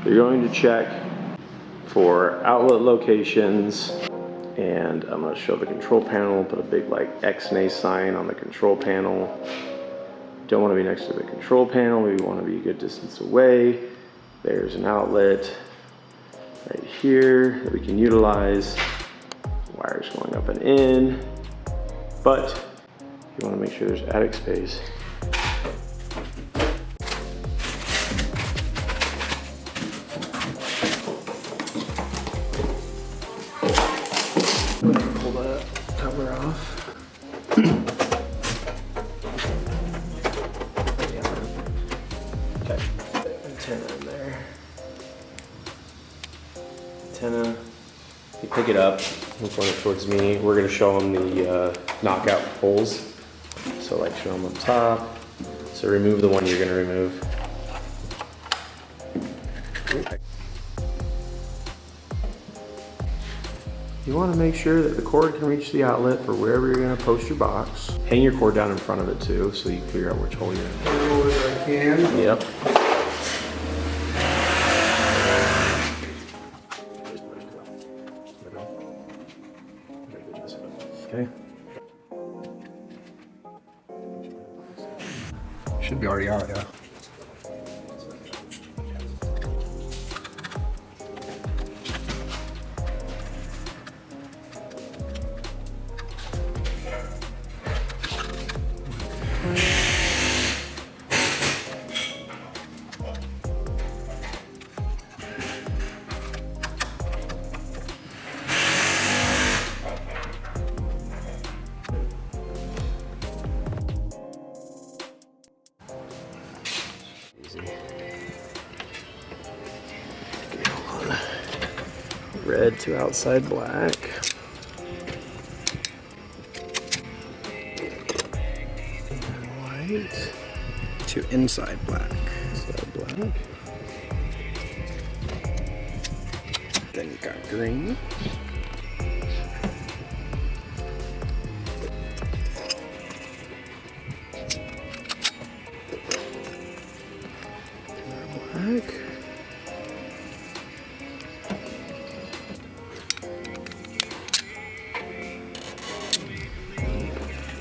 You're going to check for outlet locations, and I'm going to show the control panel, put a big like X-nay sign on the control panel. Don't want to be next to the control panel, we want to be a good distance away. There's an outlet right here that we can utilize. Wires going up and in, but you want to make sure there's attic space. Pull that cover off. Okay, antenna in there. Antenna, you pick it up, and point it towards me. We're gonna show them the knockout holes. So like show them up top. So remove the one you're gonna remove. You want to make sure that the cord can reach the outlet for wherever you're going to post your box. Hang your cord down in front of it too, so you can figure out which hole you're in. As I can. Yep. Okay. Should be already out, yeah. Red to outside black. White To inside black. inside black. Then you got green. Black.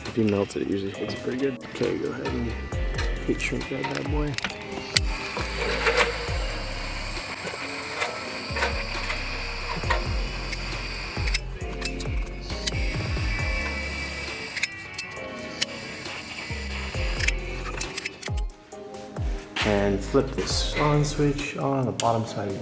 If you melt it, it usually holds pretty good. Okay, go ahead and heat shrink that bad boy. And flip this on switch on the bottom side